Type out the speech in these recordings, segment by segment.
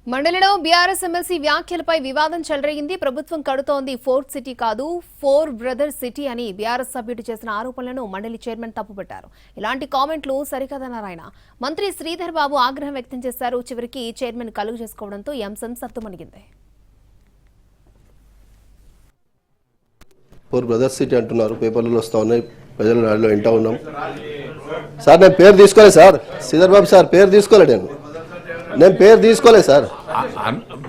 మండలిలో BRS MLC వ్యాఖ్యలపై వివాదం చెలరేగింది. ప్రభుత్వం కడుతోంది ఫోర్త్ సిటీ కాదు, ఫోర్ బ్రదర్స్ సిటీ అని బీఆర్ఎస్ సభ్యుడు చేసిన ఆరోపణలను మండలి చైర్మన్ తప్పుపట్టారు. ఇలాంటి కామెంట్లు సరికాదన్నారు ఆయన. మంత్రి శ్రీధర్ బాబు ఆగ్రహం వ్యక్తం చేశారు. చివరికి చైర్మన్ కలుగు చేసుకోవడంతో ఈ అంశం సత్తుమణిగింది. ఫోర్ బ్రదర్స్ సిటీ అంటున్నారు, పేపర్లలో వస్తూ ఉన్నాయి, ప్రజల నాడులో వింటా ఉన్నాం. సార్ నేను పేరు తీసుకోలేదు సార్, శ్రీధర్ బాబు సార్ పేరు తీసుకోలేదు, నేను పేరు తీసుకోలేదు సార్.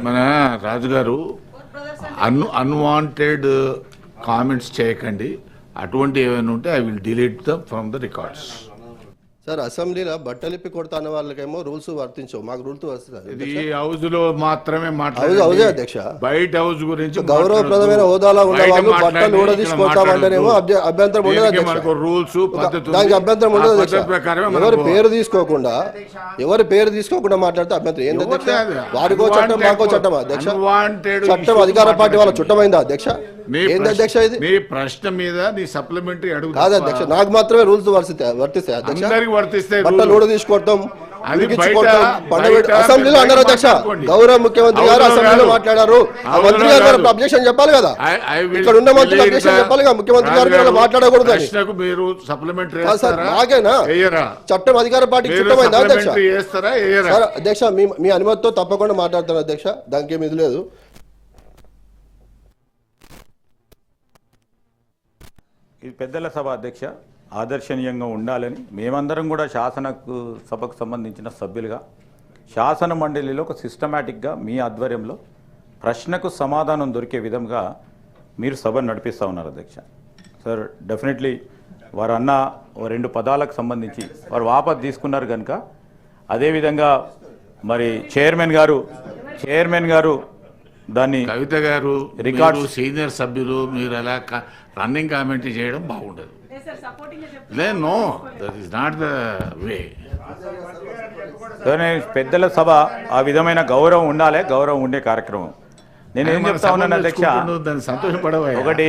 మన రాజుగారు అన్వాంటెడ్ కామెంట్స్ చేయకండి. అటువంటి ఏమైనా ఉంటే I will delete dum from the records. Sir అసెంబ్లీలో బట్టలిప్పి కొడతా అన్న వాళ్ళకేమో రూల్స్ వర్తించవు, మాకు రూల్స్ వర్తిస్తాయి. ఈ హౌస్ లో మాత్రమే మాట్లాడే అధ్యక్ష, బయట హౌస్ గురించి గౌరవప్రదమైన హోదాలో ఉన్న వాళ్ళు బట్టలు కూడా తీసుకొస్తామంటేనేమో అభ్యంతరం ఉండదు, రూల్స్ దానికి అభ్యంతరం ఉండదు అధ్యక్ష. ఎవరి పేరు తీసుకోకుండా మాట్లాడితే అభ్యంతరం ఏంది అధ్యక్ష? వాడికో చట్టం మాకో చట్టం అధ్యక్ష. చట్టం అధికార పార్టీ వాళ్ళ చుట్టమైందా అధ్యక్ష? ఏంది అధ్యక్ష ఇది? మీ ప్రశ్న మీద నీ సప్లిమెంటరీ అడుగు కాదు అధ్యక్ష, నాకు మాత్రమే రూల్స్ వర్తిస్తాయి అధ్యక్ష. బట్టలు కూడా తీసుకోవటం, అసెంబ్లీలో అన్నారు అధ్యక్ష. గౌరవ ముఖ్యమంత్రి గారు అసెంబ్లీలో మాట్లాడారు, ఆ మంత్రి గారు అబ్జెక్షన్ చెప్పాలి కదా, ఇక్కడ ఉన్న మంత్రులు అబ్జెక్షన్ చెప్పాలి కదా, ముఖ్యమంత్రి గారు మాట్లాడకూడదు. నాకేనా చట్టం అధికార పార్టీకి చుట్టమైందా అధ్యక్ష? అధ్యక్ష మీ అనుమతితో తప్పకుండా మాట్లాడతాను అధ్యక్ష, దానికి ఏమి ఇది లేదు. ఇది పెద్దల సభ అధ్యక్ష, ఆదర్శనీయంగా ఉండాలని మేమందరం కూడా సభకు సంబంధించిన సభ్యులుగా శాసన మండలిలో ఒక సిస్టమేటిక్గా మీ ఆధ్వర్యంలో ప్రశ్నకు సమాధానం దొరికే విధంగా మీరు సభను నడిపిస్తూ ఉన్నారు అధ్యక్ష. సార్ డెఫినెట్లీ వారు అన్న రెండు పదాలకు సంబంధించి వారు వాపసు తీసుకున్నారు కనుక, అదేవిధంగా మరి చైర్మన్ గారు దాన్ని కవిత గారు రికార్డు సీనియర్ సభ్యులు మీరు అలా రన్నింగ్ కామెంట్ చేయడం బాగుండదు. No, that is not the way. పెద్దల సభ ఆ విధమైన గౌరవం ఉండాలి, గౌరవం ఉండే కార్యక్రమం. నేను ఏం చెప్తా ఉన్నాను అధ్యక్ష, ఒకటి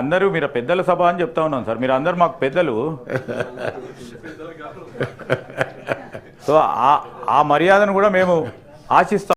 అందరూ మీరు పెద్దల సభ అని చెప్తా ఉన్నాను సార్, మీరు అందరు మాకు పెద్దలు. సో ఆ మర్యాదను కూడా మేము ఆశిస్తాం.